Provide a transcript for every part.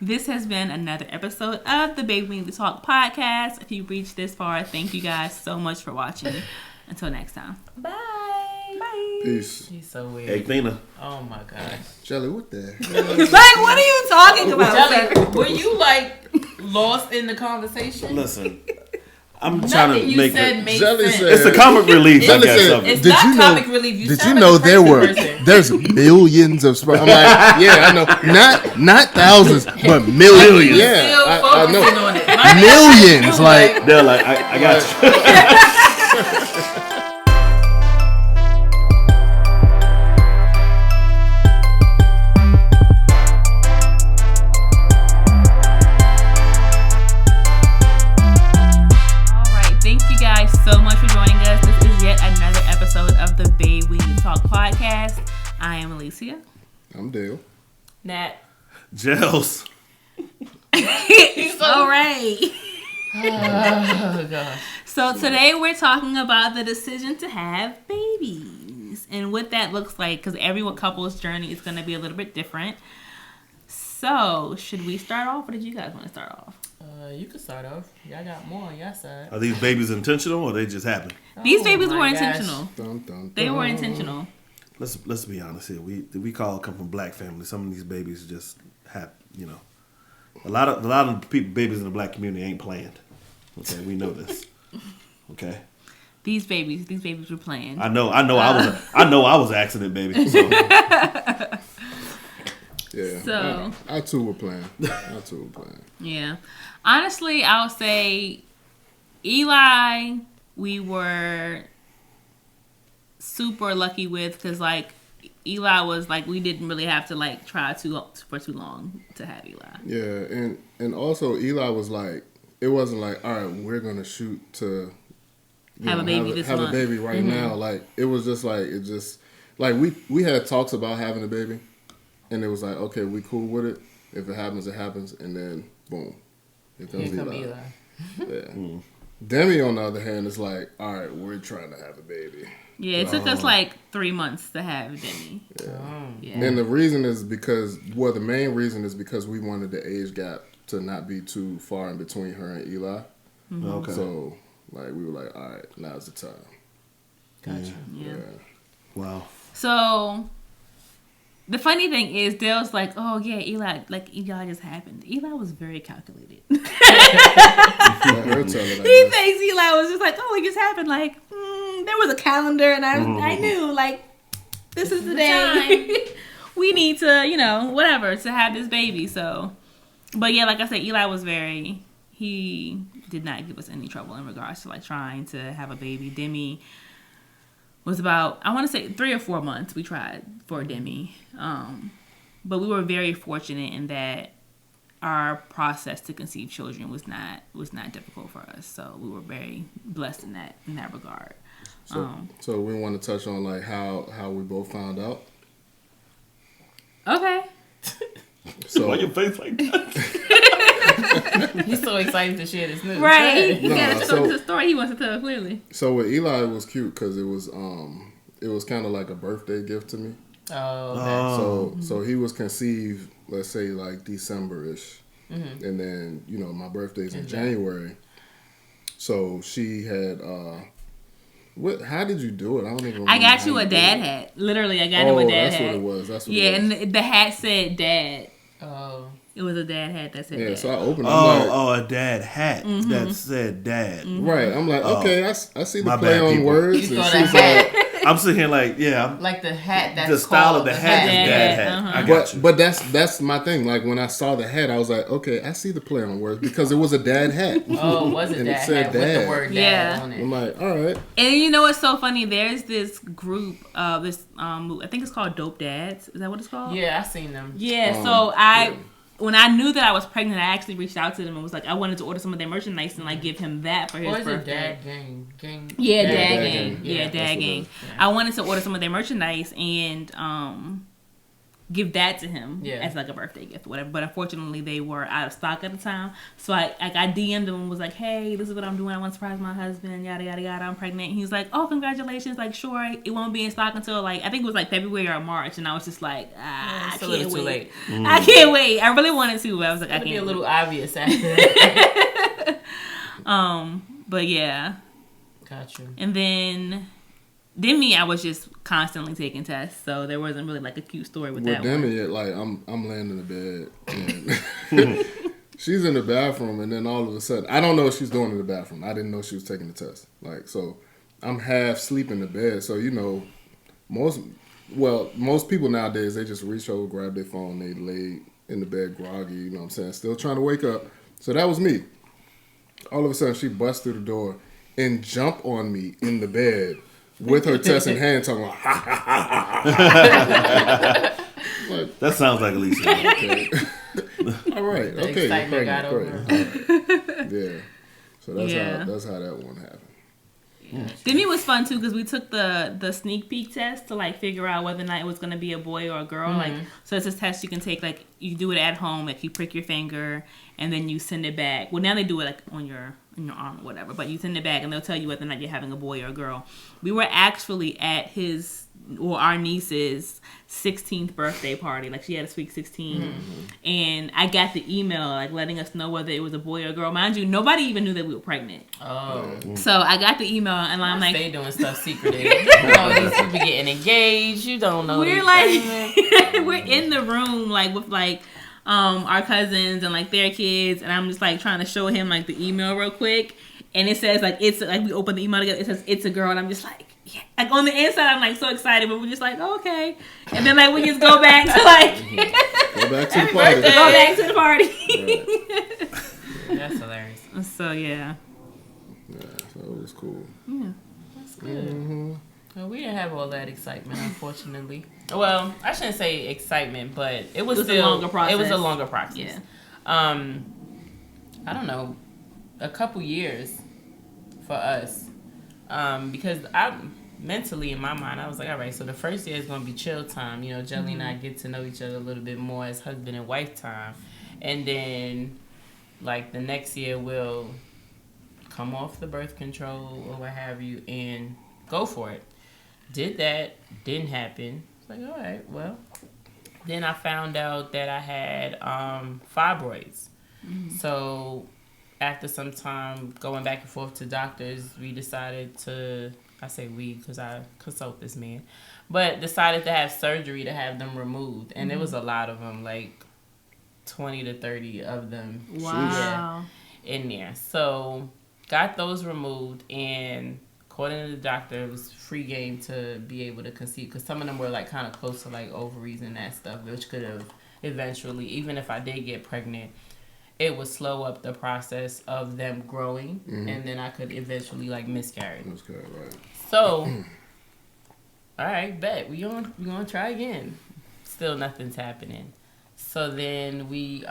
This has been another episode of the Baby We Need to Talk podcast. If you've reached this far, thank you guys so much for watching. Until next time. Bye. Bye. Peace. He's so weird. Hey, Cleaner. Oh my gosh. Jelly, what the? Like, what are you talking about? Jelly, were you like lost in the conversation? Listen, I'm trying to make it. Jelly sense. said, It's a comic relief, I Jelly guess. said, Of it. It's did not you know? comic relief. You Did you sound know like a there were? crazy person. There's millions of sperm. I'm like, yeah, I know. Not thousands, but millions. Still Yeah, I focusing know. on it. My Millions, like. They're like, I got you. So much for joining us. This is yet another episode of the Babe We Need to Talk podcast. I am Alicia. I'm Dale. Nat. Gels. All right. Oh gosh. So today we're talking about the decision to have babies and what that looks like, because every couple's journey is going to be a little bit different. So should we start off, or did you guys want to start off? You could start off. Y'all got more on your side. Are these babies intentional or they just happen? These babies my were gosh. intentional. Dun, dun, They were dun. intentional. Let's be honest here. We all come from black families. Some of these babies just have, you know, a lot of people, babies in the black community ain't planned. Okay, we know this. Okay. These babies were playing. I know. I was an accident baby. So. Yeah. So I too were playing. yeah, honestly, I would say Eli, we were super lucky with, because like Eli was like, we didn't really have to like try for too long to have Eli. Yeah, and also Eli was like, it wasn't like, all right, we're gonna shoot to Have a baby this have month. a baby right now. Like it was just like we had talks about having a baby. And it was like, okay, we cool with it. If it happens, it happens. And then, boom. Here comes Eli. Yeah. Demi, on the other hand, is like, all right, we're trying to have a baby. Yeah, it took us like 3 months to have Demi. Yeah. And the reason is because, the main reason is because we wanted the age gap to not be too far in between her and Eli. Mm-hmm. Okay. So, like, we were like, all right, now's the time. Gotcha. Yeah. Wow. So the funny thing is, Dale's like, oh yeah, Eli just happened. Eli was very calculated. Let her tell it, I He guess. thinks Eli was just like, oh, it just happened. Like, there was a calendar, and I knew, like, this is the day. We need to, whatever, to have this baby. So, but yeah, like I said, Eli was he did not give us any trouble in regards to like trying to have a baby. Demi was about, I want to say 3 or 4 months we tried for Demi. But we were very fortunate in that our process to conceive children was not difficult for us. So we were very blessed in that regard. So we want to touch on like how we both found out. Okay. So Why your face like that? He's so excited to share this news. Right. He No, got so- a story he wants to tell clearly. So with Eli, it was cute because it was kind of like a birthday gift to me. Oh, So he was conceived, let's say like December-ish, and then my birthday's in January. So she had how did you do it? I don't even remember. I got how you a did dad it. hat. Literally, I got him a dad that's hat. what it was. That's what Yeah, it was. and the hat said dad. Oh. It was a dad hat that said Yeah, dad. so I opened it. I'm like, A dad hat that said dad. right. I'm like, okay, I see the My play bad, on people. words. You And thought a she's hat. like, I'm sitting here like, yeah, Like the hat that's the style called of the hat is dad hat. Uh-huh. I got you. but that's my thing. Like when I saw the hat, I was like, okay, I see the play on words because it was a dad hat. Oh, was it And it that said hat with dad. the word dad Yeah. on it? I'm like, all right. And you know what's so funny? There's this group of I think it's called Dope Dads. Is that what it's called? Yeah, I seen them. Yeah. So when I knew that I was pregnant, I actually reached out to them and was like, I wanted to order some of their merchandise and like give him that for his Or is it birthday. Dad Gang? Yeah, Dad Dad Gang. Gang. Yeah, Yeah, Dad that's what it Gang. is. Yeah. I wanted to order some of their merchandise, and give that to him Yeah. as like a birthday gift or whatever. But unfortunately, they were out of stock at the time. So I DM'd him and was like, hey, this is what I'm doing. I want to surprise my husband. Yada, yada, yada. I'm pregnant. And he's like, oh, congratulations. Like, sure, it won't be in stock until like, I think it was like February or March. And I was just like, I It's a can't little too wait. late. I can't wait. I really wanted to, but I was like, I It'll can't be a wait. little obvious after that. But yeah. Got you. And then Demi, I was just constantly taking tests, so there wasn't really like a cute story with that one. Demi, like I'm laying in the bed and she's in the bathroom, and then all of a sudden, I don't know what she's doing in the bathroom. I didn't know she was taking the test. Like, so I'm half asleep in the bed. So most people nowadays, they just reach over, grab their phone, they lay in the bed groggy. You know what I'm saying? Still trying to wake up. So that was me. All of a sudden, she busts through the door and jump on me in the bed with her test in hand, talking about, ha, ha, ha, ha, ha. Like, That sounds like Alicia. okay. All right. The Okay. excitement got over. Right. Yeah. So Yeah. that's how that one happened. Demi was fun too because we took the sneak peek test to like figure out whether or not it was going to be a boy or a girl. Mm-hmm. Like, so it's a test you can take, like you do it at home, like you prick your finger and then you send it back. Well, now they do it like on your arm or whatever, but you send it back and they'll tell you whether or not you're having a boy or a girl. We were actually at our niece's 16th birthday party. Like, she had a sweet 16. And I got the email like letting us know whether it was a boy or a girl. Mind you, nobody even knew that we were pregnant. Oh. So I got the email and I'm like, They doing stuff secretive. You know, these people getting engaged. You don't know. we're these like things. we're in the room like with like our cousins and like their kids, and I'm just like trying to show him like the email real quick, and it says like it's like we open the email together, it says it's a girl, and I'm just like, yeah. Like on the inside I'm like so excited, but we're just like, oh, okay. And then like we just go back to like Go back to the Happy party. birthday. go back to the party. That's hilarious. So yeah. Yeah, so it was cool. That's good. Well, we didn't have all that excitement, unfortunately. Well, I shouldn't say excitement, but it was a longer process. It was a longer process. Yeah. I don't know, a couple years for us, because I mentally in my mind I was like, all right, so the first year is gonna be chill time. You know, Jelly and I get to know each other a little bit more as husband and wife time, and then like the next year we'll come off the birth control or what have you and go for it. Did that, didn't happen. It's like, all right, well. Then I found out that I had fibroids. So after some time going back and forth to doctors, we decided to, I say we because I consult this man, but decided to have surgery to have them removed. And it was a lot of them, like 20 to 30 of them. Wow. In there. So got those removed, and according to the doctor, it was free game to be able to conceive, because some of them were like kind of close to like ovaries and that stuff, which could have eventually, even if I did get pregnant, it would slow up the process of them growing, and then I could eventually like miscarry. That's good, right? So, all right, bet we gonna try again. Still nothing's happening. So then we,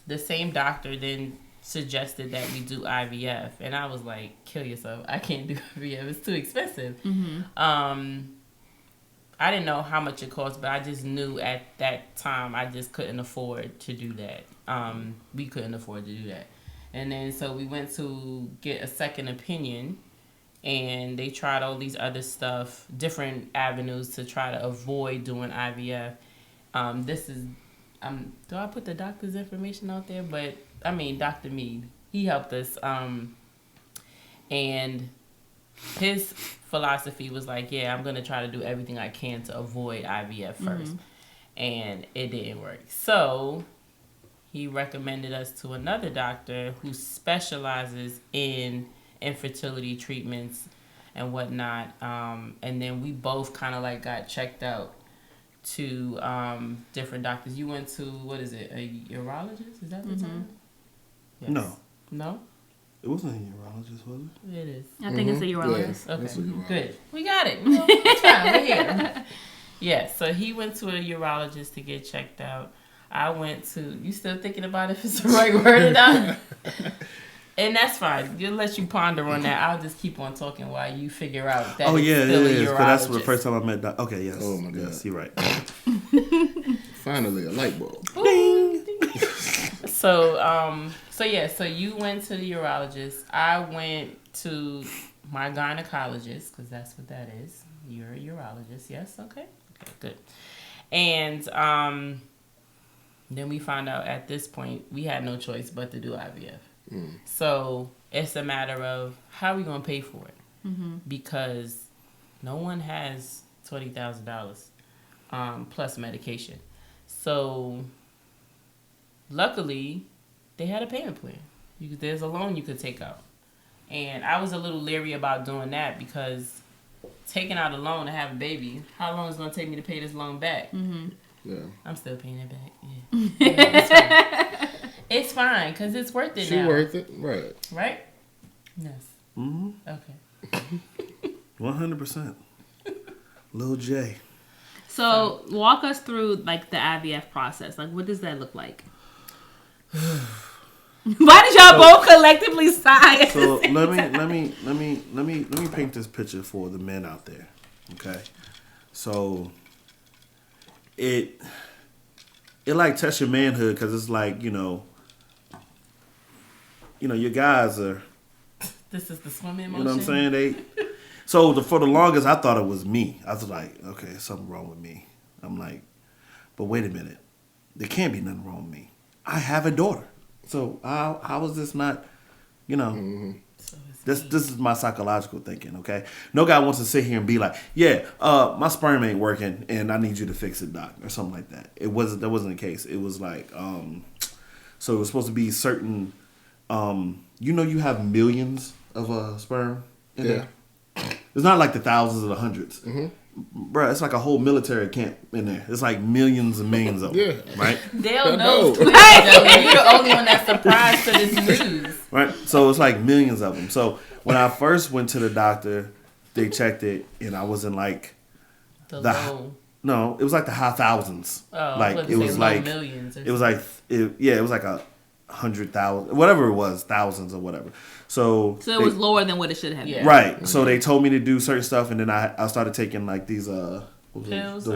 the same doctor then suggested that we do IVF, and I was like, kill yourself, I can't do IVF, it's too expensive. I didn't know how much it cost, but I just knew at that time I just couldn't afford to do that. We couldn't afford to do that. And then so we went to get a second opinion, and they tried all these other stuff, different avenues to try to avoid doing IVF. This is, do I put the doctor's information out there? But I mean, Dr. Mead, he helped us, and his philosophy was like, yeah, I'm going to try to do everything I can to avoid IVF first. And it didn't work. So he recommended us to another doctor who specializes in infertility treatments and whatnot. And then we both kind of like got checked out to different doctors. You went to, what is it, a urologist? Is that the term? Yes. No. No? It wasn't a urologist, was it? It is. I think it's a urologist. Yeah, Okay, it's a urologist. good. We got it. Well, it's fine. We're here. Yeah, so he went to a urologist to get checked out. I went to, you still thinking about if it's the right word or not? And that's fine. You'll let you ponder on that. I'll just keep on talking while you figure out that. Oh it's yeah, still it is. a Because that's the urologist. first time I met Doc. Okay, yes. Oh my God. Yes, you're right. Finally, a light bulb. Ding. So you went to the urologist. I went to my gynecologist, because that's what that is. You're a urologist, yes? Okay, good. And then we found out at this point we had no choice but to do IVF. So it's a matter of how are we going to pay for it? Because no one has $20,000 plus medication. So luckily, they had a payment plan. There's a loan you could take out. And I was a little leery about doing that because taking out a loan to have a baby, how long is it going to take me to pay this loan back? Yeah. I'm still paying it back. Yeah. It's fine because it's worth it now. She worth it, right? Right? Yes. Mm-hmm. Okay. 100%. Lil J. So walk us through like the IVF process. Like, what does that look like? Why did y'all both collectively sigh? So let me paint this picture for the men out there. Okay. So it like tests your manhood because it's like, you know, your guys are, This is the swimming motion. you know what I'm saying? For the longest, I thought it was me. I was like, okay, something wrong with me. I'm like, but wait a minute. There can't be nothing wrong with me. I have a daughter. So how is this not, So this is my psychological thinking, okay? No guy wants to sit here and be like, yeah, my sperm ain't working and I need you to fix it, doc, or something like that. That wasn't the case. It was like, so it was supposed to be certain, you have millions of sperm in there. It's not like the thousands or the hundreds. Bruh, it's like a whole military camp in there. It's like millions and millions of them. Yeah. Right? They'll know. You're the only one that's surprised to this news. Right? So it's like millions of them. So when I first went to the doctor, they checked it, and I was in like the low. No, it was like the high thousands. Oh, like it was like millions. It was like it was like 100,000, whatever it was, thousands or whatever. So it was lower than what it should have been. Yeah. Right. So they told me to do certain stuff, and then I started taking like these pills. Pills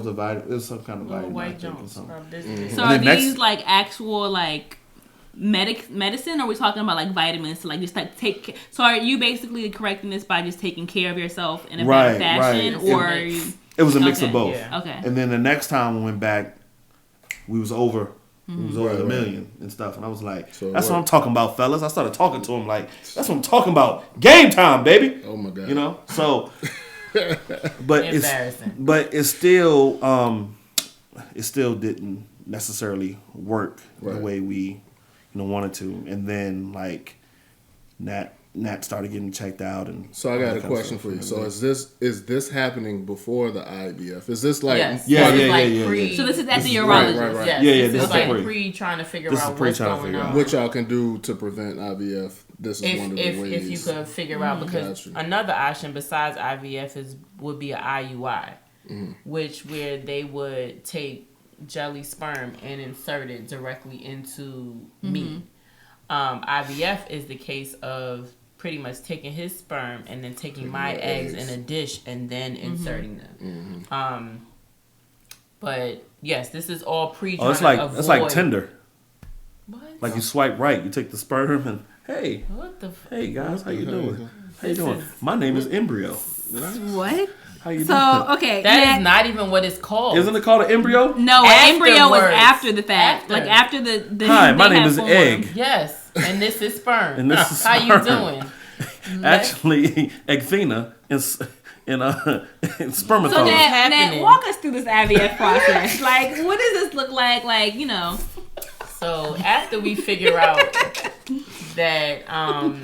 of vitamin. It was some kind of Little vitamin. white Jones. So are these like actual like medicine, or are we talking about like vitamins to like just like take? So are you basically correcting this by just taking care of yourself in a better fashion, or it was a mix of both? Yeah. Okay. And then the next time we went back, we was over. It was over a million and stuff, and I was like, "That's what I'm talking about, fellas." I started talking to him like, "That's what I'm talking about, game time, baby." Oh my God! You know, so, but embarrassing. It still didn't necessarily work the way we, wanted to. And then like, Nat started getting checked out, and so I got a question for you. So is this happening before the IVF? Is this like yes. Yeah. So this is at the urologist. Right. Yes. Yeah. This is like pre trying to figure out what's going on. What y'all can do to prevent IVF? This is one of the ways. If you could figure out, because another option besides IVF would be an IUI, which where they would take jelly sperm and insert it directly into me. IVF is the case of pretty much taking his sperm and then taking my eggs in a dish and then inserting them. But yes, this is all pre. Oh, it's like Tinder. What? Like you swipe right, you take the sperm and hey, What the? hey guys, how you doing? How you doing? My name is Embryo. What? How you doing? So okay, That is not even what it's called. Isn't it called an embryo? No, an embryo was Afterwards. after the fact. After. Like after the Hi, they my name had is form. Egg. Yes, and this is sperm. And this is How you sperm. doing? Actually, Ecthena in spermatozoa. So Nat, happening? walk us through this IVF process. Like, what does this look like? Like, So after we figure out that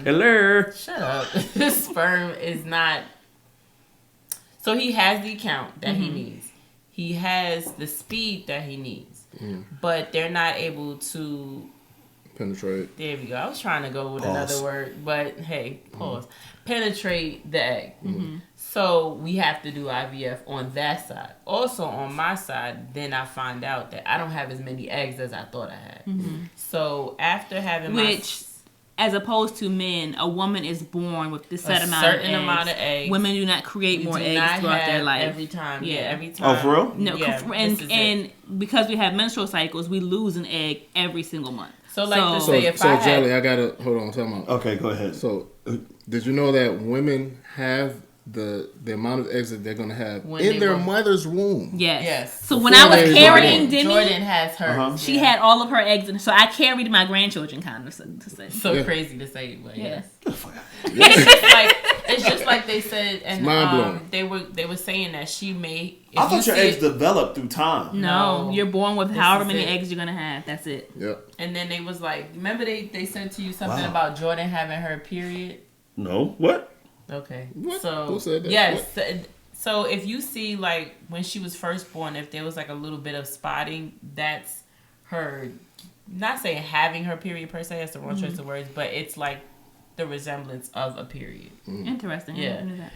Hello. shut up, his sperm is not. So he has the count that he needs. He has the speed that he needs, but they're not able to penetrate. There we go. I was trying to go with Pause. another word, but hey, pause. Penetrate the egg. So we have to do IVF on that side. Also on my side, then I find out that I don't have as many eggs as I thought I had. So after having as opposed to men, a woman is born with this set amount of eggs. Women do not create more eggs throughout their life. Every time. Yeah, every time. Oh, for real? No, yeah, and because we have menstrual cycles, we lose an egg every single month. So like to say if so I had... Jelly, I gotta hold on. Tell me. Okay, go ahead. So, did you know that women have the amount of eggs that they're gonna have in their mother's womb? Yes. So when I was carrying Demi, Jordan has her. She had all of her eggs, so I carried my grandchildren, kind of to say. So crazy to say, but yes. Yeah. It's just like they said, and they were saying that she may. I thought your eggs develop through time. No, you're born with however many eggs you're gonna have. That's it. Yep. And then they was like, remember they said to you something about Jordan having her period? No, what? Okay. What? So who said that? yes. So if you see like when she was first born, if there was like a little bit of spotting, that's her. Not saying having her period per se, that's the wrong choice of words, but it's like the resemblance of a period. Interesting. Yeah. I knew that.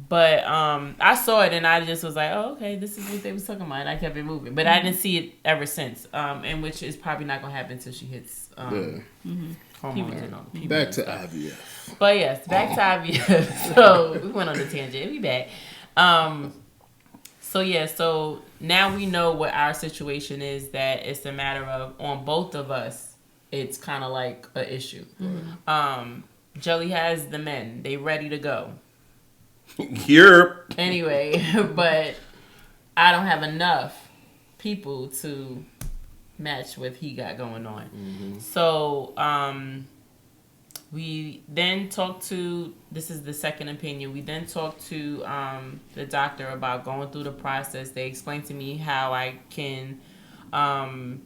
But I saw it and I just was like, oh, okay, this is what they was talking about. And I kept it moving. But I didn't see it ever since. And which is probably not going to happen until she hits hormones and all. Back to IVF. But yes, back to IVF. So we went on a tangent. We back. So now we know what our situation is, that it's a matter of, on both of us, it's kind of like an issue. Jelly has the men. They ready to go. Here. Anyway, but I don't have enough people to match what he got going on. So we then talked to, this is the second opinion, we then talked to the doctor about going through the process. They explained to me how I can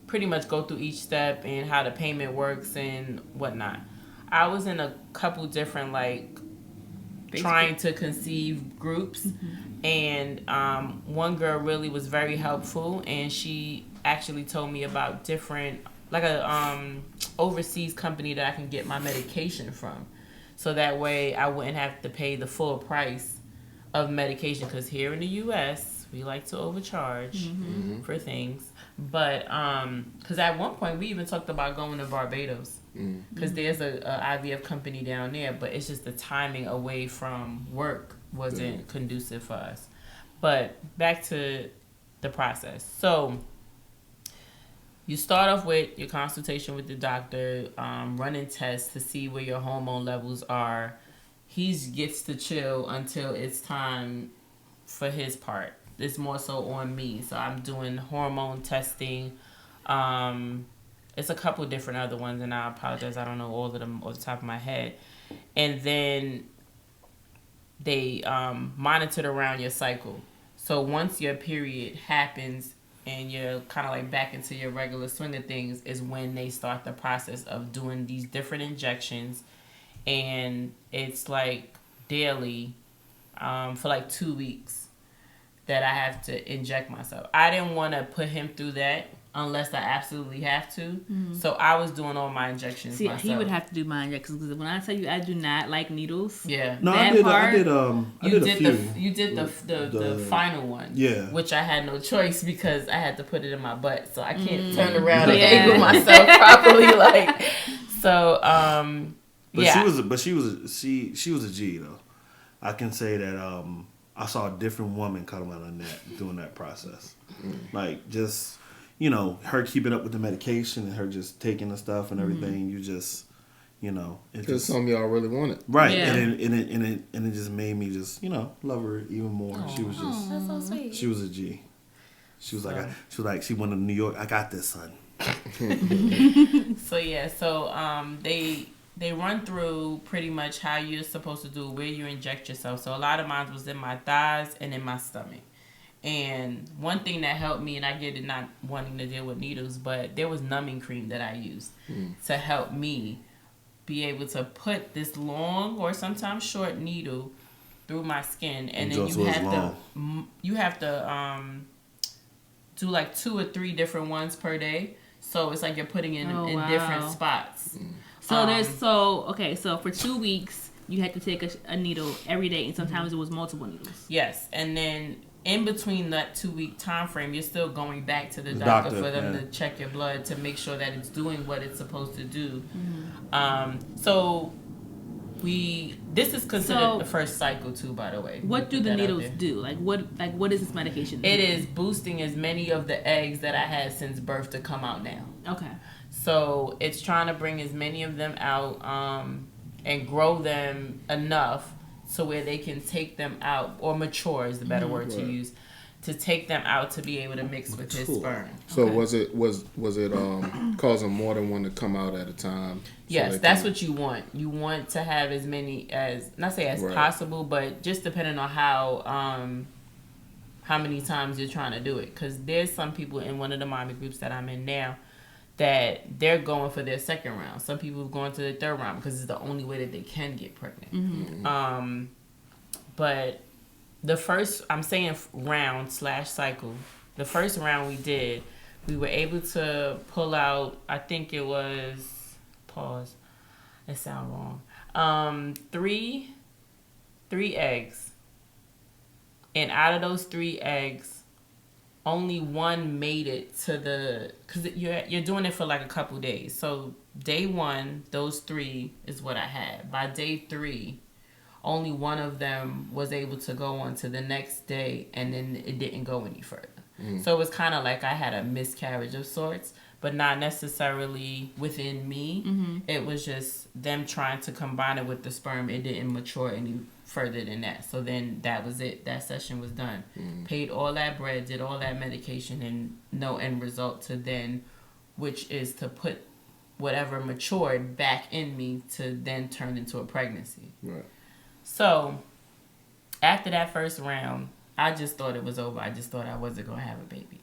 pretty much go through each step and how the payment works and whatnot. I was in a couple different trying to conceive groups, and one girl really was very helpful, and she actually told me about different, like a overseas company that I can get my medication from, so that way I wouldn't have to pay the full price of medication, because here in the U.S. we like to overcharge for things. But because at one point we even talked about going to Barbados, because there's a IVF company down there, but it's just the timing away from work wasn't conducive for us. But back to the process. So you start off with your consultation with the doctor, running tests to see where your hormone levels are. He gets to chill until it's time for his part. It's more so on me. So I'm doing hormone testing. It's a couple different other ones, and I apologize, I don't know all of them off the top of my head. And then they monitored around your cycle. So once your period happens and you're kind of like back into your regular swing of things, is when they start the process of doing these different injections. And it's like daily for like 2 weeks that I have to inject myself. I didn't want to put him through that unless I absolutely have to. So I was doing all my injections myself. He would have to do my injections, because when I tell you I do not like needles. Yeah. No, I did a few. You did the final one. Yeah. Which I had no choice because I had to put it in my butt, so I can't turn around and angle myself properly. She was a G though. I can say that I saw a different woman coming out on that during that process. Like just, her keeping up with the medication and her just taking the stuff and everything. You just, it's something y'all really wanted, right? Yeah. And it just made me just love her even more. Aww. She was just that's so sweet. She was a G. She was like she went to New York. I got this, son. They run through pretty much how you're supposed to do, where you inject yourself. So a lot of mine was in my thighs and in my stomach. And one thing that helped me, and I get it not wanting to deal with needles, but there was numbing cream that I used to help me be able to put this long or sometimes short needle through my skin. And then you have to do like 2 or 3 different ones per day. So it's like you're putting in different spots. So for 2 weeks you had to take a needle every day, and sometimes it was multiple needles. Yes, and then in between that 2-week time frame, you're still going back to the doctor for them to check your blood to make sure that it's doing what it's supposed to do. So this is considered the first cycle too, by the way. What do the needles do? What is this medication? It is boosting as many of the eggs that I had since birth to come out now. Okay. So it's trying to bring as many of them out and grow them enough so where they can take them out, or mature is the better word to use, to take them out to be able to mix with his sperm. So was it causing more than one to come out at a time? Yes, that's what you want. You want to have as many as, not say as possible, but just depending on how many times you're trying to do it. Because there's some people in one of the mommy groups that I'm in now that they're going for their second round. Some people are going to their third round because it's the only way that they can get pregnant. But the first, I'm saying round / cycle, the first round we did, we were able to pull out, I think it was, it sound wrong, three eggs. And out of those 3 eggs, only one made it to because you're doing it for like a couple days. So day 1, those 3 is what I had. By day 3, only one of them was able to go on to the next day, and then it didn't go any further. So it was kind of like I had a miscarriage of sorts, but not necessarily within me. It was just them trying to combine it with the sperm. It didn't mature any further than that. So then that was it. That session was done. Paid all that bread, did all that medication, and no end result to then, which is to put whatever matured back in me to then turn into a pregnancy. Right. So after that first round, I just thought it was over. I just thought I wasn't going to have a baby.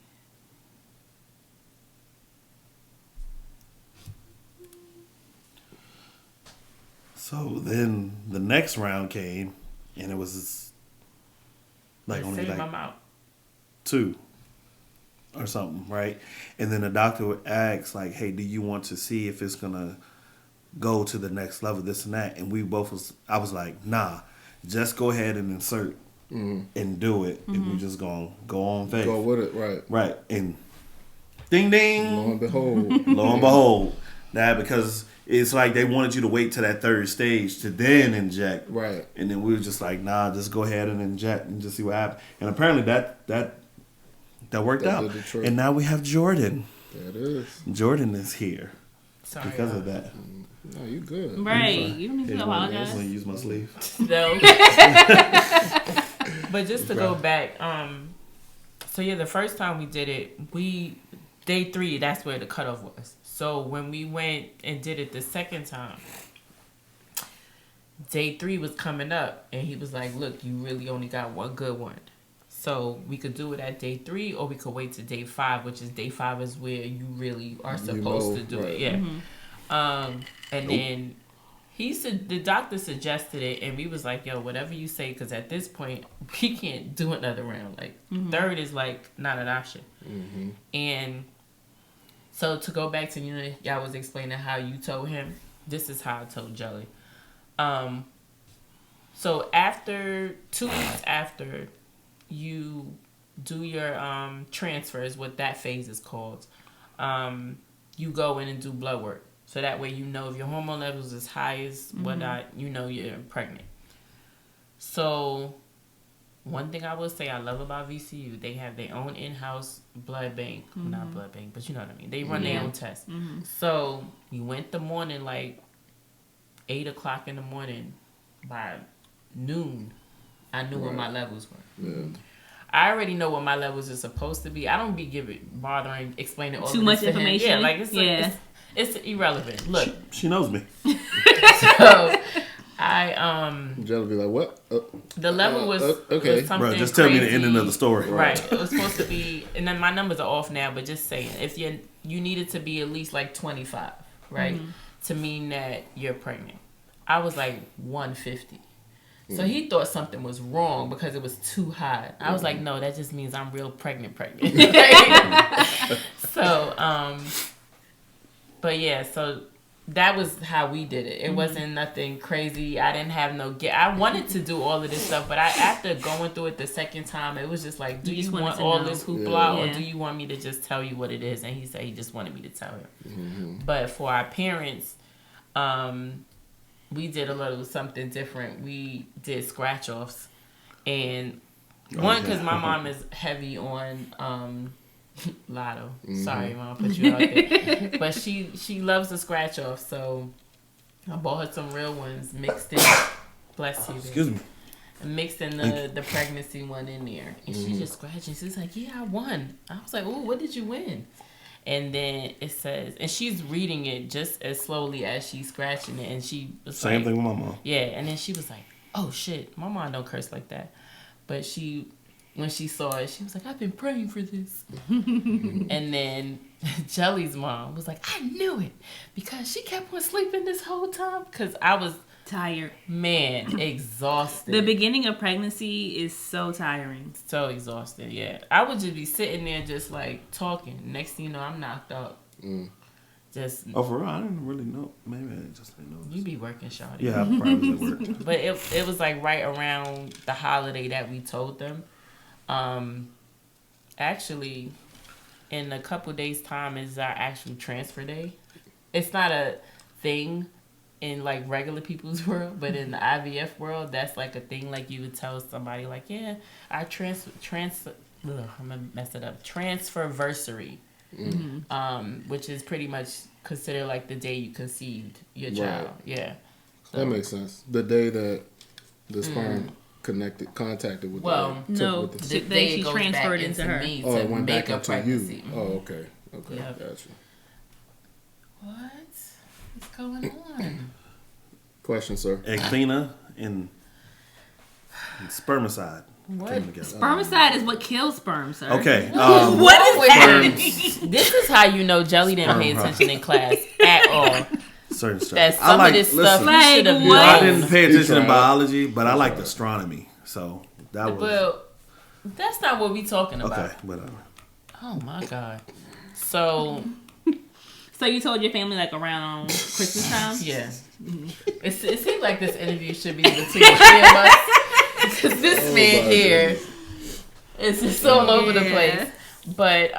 So then the next round came, and it was like only like my mouth. 2 or something, right? And then the doctor would ask, like, "Hey, do you want to see if it's gonna go to the next level, this and that?" And I was like, "Nah, just go ahead and insert and do it. And we just gonna go on faith, go with it, right? Right." And ding ding, Lo and behold, that because it's like they wanted you to wait to that 3rd stage to then inject. Right. And then we were just like, nah, just go ahead and inject and just see what happens. And apparently that worked out. And now we have Jordan. That is. Jordan is here. Sorry, because of that. No, you good. Right. You don't need to apologize. I want to use my sleeve. No. But just to go back, so yeah, the first time we did it, day 3, that's where the cutoff was. So when we went and did it the second time, day 3 was coming up, and he was like, "Look, you really only got one good one. So we could do it at day 3, or we could wait to day 5, which is day 5 is where you really are supposed to do it." Yeah. And then the doctor suggested it, and we was like, "Yo, whatever you say," because at this point we can't do another round. Like 3rd is like not an option. And so to go back to, y'all was explaining how you told him. This is how I told Jelly. So after 2 weeks after you do your transfers, what that phase is called, you go in and do blood work. So that way if your hormone levels is high as whatnot, you're pregnant. So one thing I will say I love about VCU, they have their own in-house blood bank. Not blood bank, but you know what I mean. They run their own tests. So we went the morning, like 8 o'clock in the morning. By noon, I knew what my levels were. Yeah. I already know what my levels are supposed to be. I don't be bothering explaining all too much information. Yeah, like it's irrelevant. Look, she knows me. So Jelly be like, what? The level was okay. was something Bro, just tell me the crazy. ending of the story. Right. It was supposed to be, and then my numbers are off now, but just saying, if you needed to be at least like 25, right, to mean that you're pregnant. I was like 150. So he thought something was wrong because it was too high. I was like, no, that just means I'm real pregnant. So, but yeah, so that was how we did it. It wasn't nothing crazy. I didn't have no I wanted to do all of this stuff, but after going through it the second time, it was just like, do you want all this hoopla, or do you want me to just tell you what it is? And he said he just wanted me to tell him. Mm-hmm. But for our parents, we did a little something different. We did scratch offs, and one, because my mom is heavy on Lotto. Sorry, Mom, put you out there. But she loves the scratch off, so I bought her some real ones mixed in. Bless you. Excuse me. Mixed in the pregnancy one in there, and she just scratching. She's like, "Yeah, I won." I was like, "Oh, what did you win?" And then it says, and she's reading it just as slowly as she's scratching it, and she was same thing with my mom. Yeah, and then she was like, "Oh shit, my mom don't curse like that," but when she saw it, she was like, "I've been praying for this." And then Jelly's mom was like, "I knew it because she kept on sleeping this whole time," because I was tired, man, exhausted. The beginning of pregnancy is so tiring, so exhausted. Yeah, I would just be sitting there just like talking. Next thing you know, I'm knocked out. Just for real, I didn't really know. Maybe I just didn't know. You be working, shawty. Yeah, I probably worked. But it was like right around the holiday that we told them. Actually, in a couple days' time is our actual transfer day. It's not a thing in like regular people's world, but in the IVF world, that's like a thing. Like you would tell somebody like, yeah, our I'm gonna mess it up. Transferversary, which is pretty much considered like the day you conceived your child. Right. Yeah, so, that makes sense. The day that the sperm contacted with the day she transferred into her. Oh, it went back into you. Oh, okay, yep. Gotcha. What's going on? Question, sir. Ecthena and spermicide. What? Spermicide is what kills sperm, sir. Okay. What is that? This is how you know Jelly didn't pay attention in class at all. Certain stuff. That some of this stuff you should have known. I didn't pay attention to biology, but I liked astronomy, so that was. Well, that's not what we talking about. Okay, whatever. Oh my God. So you told your family like around Christmas time? Yeah. It seems like this interview should be between the three of us because this man here is just all over the place. But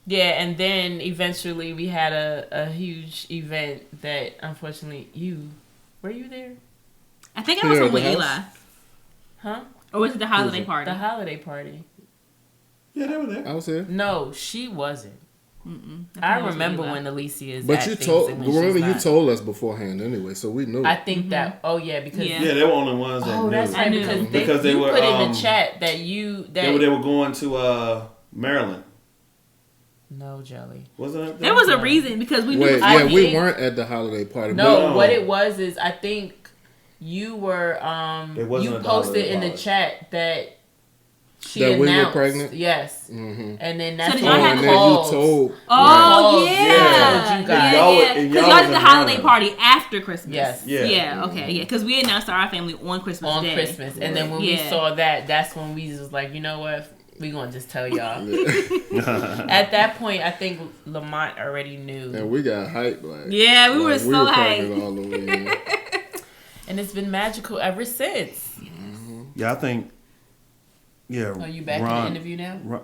yeah, and then eventually we had a huge event that unfortunately were you there? I think I was with Eli. Huh? Or was it the holiday party? The holiday party. Yeah, they were there. I was here. No, she wasn't. I remember when Alicia is. But you told us beforehand anyway, so we knew. I think that. Oh yeah, because they were only ones that knew. That's right, because they were put in the chat that they were going to Maryland. No, Jelly. Wasn't it? There was a reason because we knew. We weren't at the holiday party. No, what it was is I think you were. You posted in the chat that. She announced, we were pregnant? Yes. Mm-hmm. And then that's when I had calls. You told. Yeah. Because y'all did the holiday party after Christmas. Yes. Yeah. Okay. Yeah. Because we announced to our family on Christmas Day. On Christmas. And then when we saw that, that's when we was like, you know what? We gonna just tell y'all. At that point, I think Lamont already knew. And we got hyped. We were so hyped. All the way. And it's been magical ever since. Mm-hmm. Yeah, I think. Yeah. Are you back in the interview now?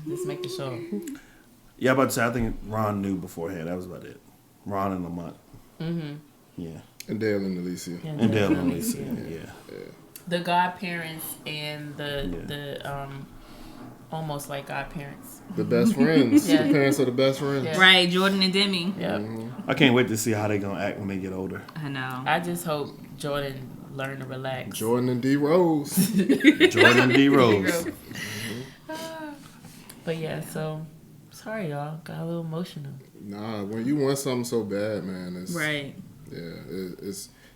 Let's make the show. Yeah, I'm about to say, I think Ron knew beforehand. That was about it. Ron and Lamont. Mm-hmm. Yeah. And Dale and Alicia. And Dale and Alicia, yeah. The godparents and the almost like godparents. The best friends. The parents are the best friends. Yeah. Right, Jordan and Demi. Yep. I can't wait to see how they going to act when they get older. I know. I just hope Jordan learn to relax. Jordan and D. Rose. Jordan D. Rose. But yeah, so sorry y'all, got a little emotional. Nah, when you want something so bad, man, it's right. Yeah,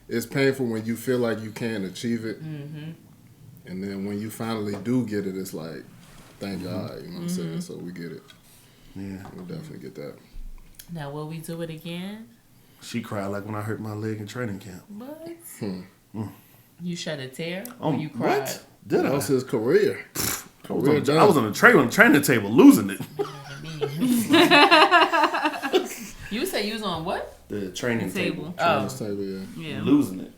it's painful when you feel like you can't achieve it, and then when you finally do get it, it's like, thank God, you know what I'm saying? So we get it. Yeah, we'll definitely get that. Now, will we do it again? She cried like when I hurt my leg in training camp. What? You shed a tear? Or you cried? What? Did that was his career. I was on the training table losing it. You say say you was on what? The training table. Oh. Table, Yeah. Losing it.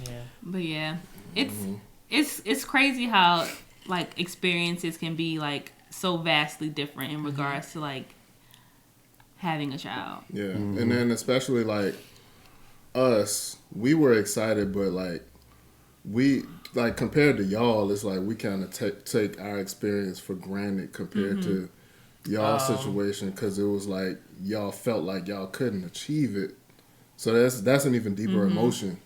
Yeah. But yeah, it's crazy how like experiences can be like so vastly different in regards to like having a child. Yeah, and then especially like us, we were excited, but like we like compared to y'all, it's like we kind of take our experience for granted compared to y'all's situation, because it was like y'all felt like y'all couldn't achieve it. So that's an even deeper emotion.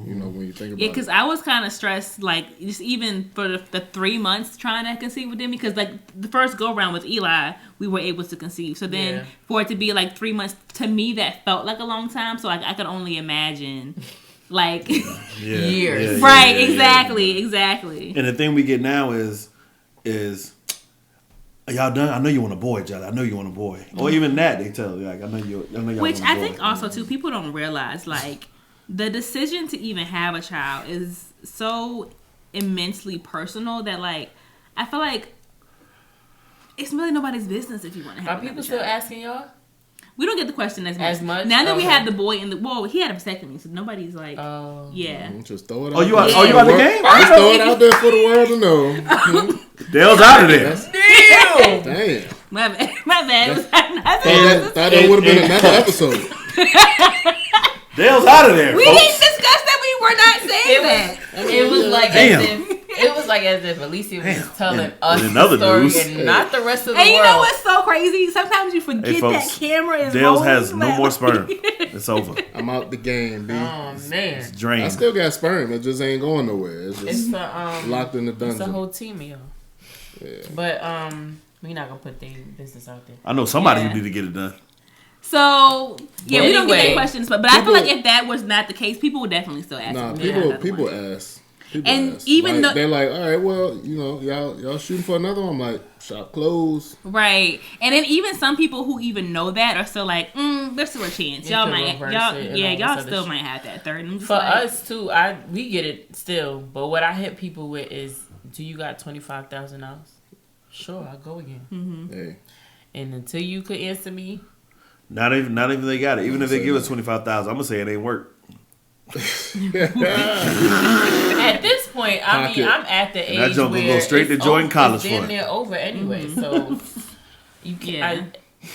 You know, when you think about it. Yeah, because I was kind of stressed, like, just even for the 3 months trying to conceive with them, because, like, the first go-around with Eli, we were able to conceive. So then for it to be, like, 3 months, to me, that felt like a long time. So, like, I could only imagine, like... years. Right, exactly. And the thing we get now is y'all done? I know you want a boy, Jelly. I know you want a boy. Or even that, they tell you, like, I know y'all Which want a boy. I think also, too, people don't realize, like... The decision to even have a child is so immensely personal that, like, I feel like it's really nobody's business if you want to have. Are people still asking y'all? We don't get the question as much. As much? Now that we have the boy in the he had a vasectomy, so nobody's like, just throw it out. You out the game? Just throw it out there for the world to know. Dale's out of there. Damn. My bad. Thought that would have been another episode. Dale's out of there. We didn't discuss that. We were not saying that. It was like as if Alicia was telling us the story and not the rest of the world. And you know what's so crazy? Sometimes you forget that camera is Dale's rolling. has no more sperm. It's over. I'm out the game, B. Oh man, it's drained. I still got sperm. It just ain't going nowhere. It's just locked in the dungeon. It's a whole team of y'all. Yeah. But we're not gonna put their business out there. I know somebody who need to get it done. So yeah, we don't get any questions, but I feel like if that was not the case, people would definitely still ask. Nah, people ask. Even like, they're like, all right, well, you know, y'all shooting for another one. I'm like, shop closed. Right, and then even some people who even know that are still like, there's still a chance. Y'all still might have that third. And for us too, we get it still. But what I hit people with is, do you got $25,000? Sure, I'll go again. Mm-hmm. Hey. And until you could answer me. Not even they got it. Even if they give us $25,000, I'm gonna say it ain't work. At this point, I'm at the age where go straight to join college it's damn near over anyway. Mm-hmm. So you can.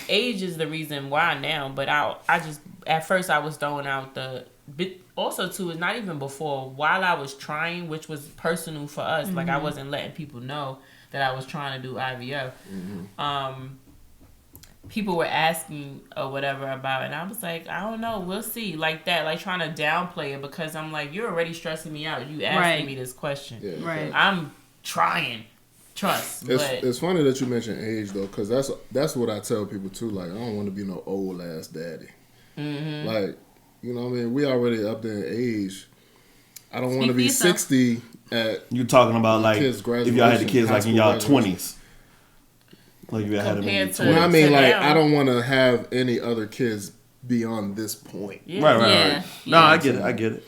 Age is the reason why now. But I just at first I was throwing out the. But also too, it's not even before. While I was trying, which was personal for us, like I wasn't letting people know that I was trying to do IVF. People were asking or whatever about it, and I was like, I don't know, we'll see, like that, like trying to downplay it, because I'm like, you're already stressing me out. You asking me this question. Yeah, right. I'm trying. Trust. It's funny that you mentioned age though, because that's what I tell people too. Like, I don't want to be no old ass daddy. Mm-hmm. Like, you know what I mean? We already up there in age. I don't want to be 60 at. You talking about like if y'all had the kids like in y'all 20s. Like you had them in your 20s. I mean, like, I don't want to have any other kids beyond this point. Yeah. Right. No, I get it.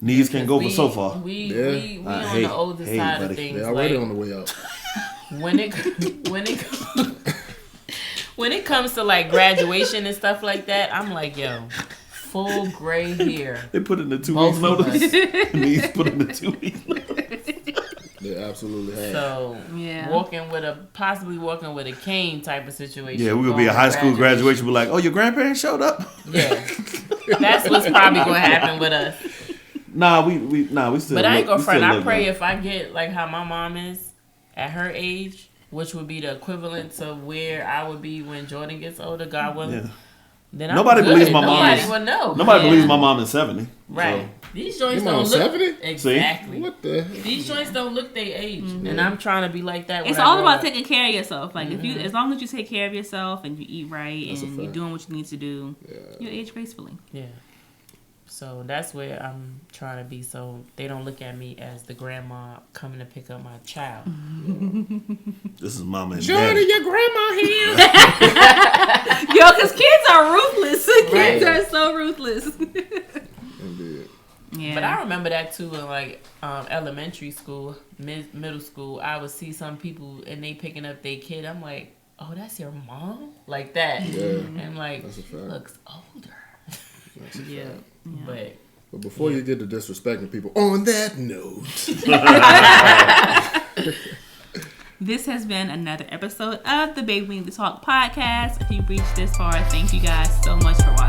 Knees can go for so far. We on the older side of things. They're already on the way out. When it comes to like graduation and stuff like that, I'm like, yo, full gray hair. They put in the 2 weeks notice. Knees put in the 2 weeks notice. They absolutely have. So possibly walking with a cane type of situation. Yeah, we would be a high school graduation. Be like, oh, your grandparents showed up. Yeah, that's what's probably gonna happen with us. Nah, we still. But I ain't gonna front. I pray if I get like how my mom is at her age, which would be the equivalent to where I would be when Jordan gets older. God willing. Yeah. Then nobody believes my mom. Nobody would know. Nobody believes my mom is 70. Right. So. These joints don't look 70? Exactly. See? What the hell? These joints don't look their age, and I'm trying to be like that. It's all about taking care of yourself. Like if you, as long as you take care of yourself and you eat right and you're doing what you need to do, you age gracefully. Yeah. So that's where I'm trying to be, so they don't look at me as the grandma coming to pick up my child. This is mama and Johnny, your grandma here. Yo, because kids are ruthless. Kids are so ruthless. Indeed. Yeah. But I remember that too in like elementary school, middle school. I would see some people and they picking up their kid. I'm like, oh, that's your mom? Like that. Yeah. And like, That's a she fact. looks older. That's a Yeah. fact. But before you get to disrespecting people, on that note. This has been another episode of the Baby We Need to Talk podcast. If you reached this far, thank you guys so much for watching.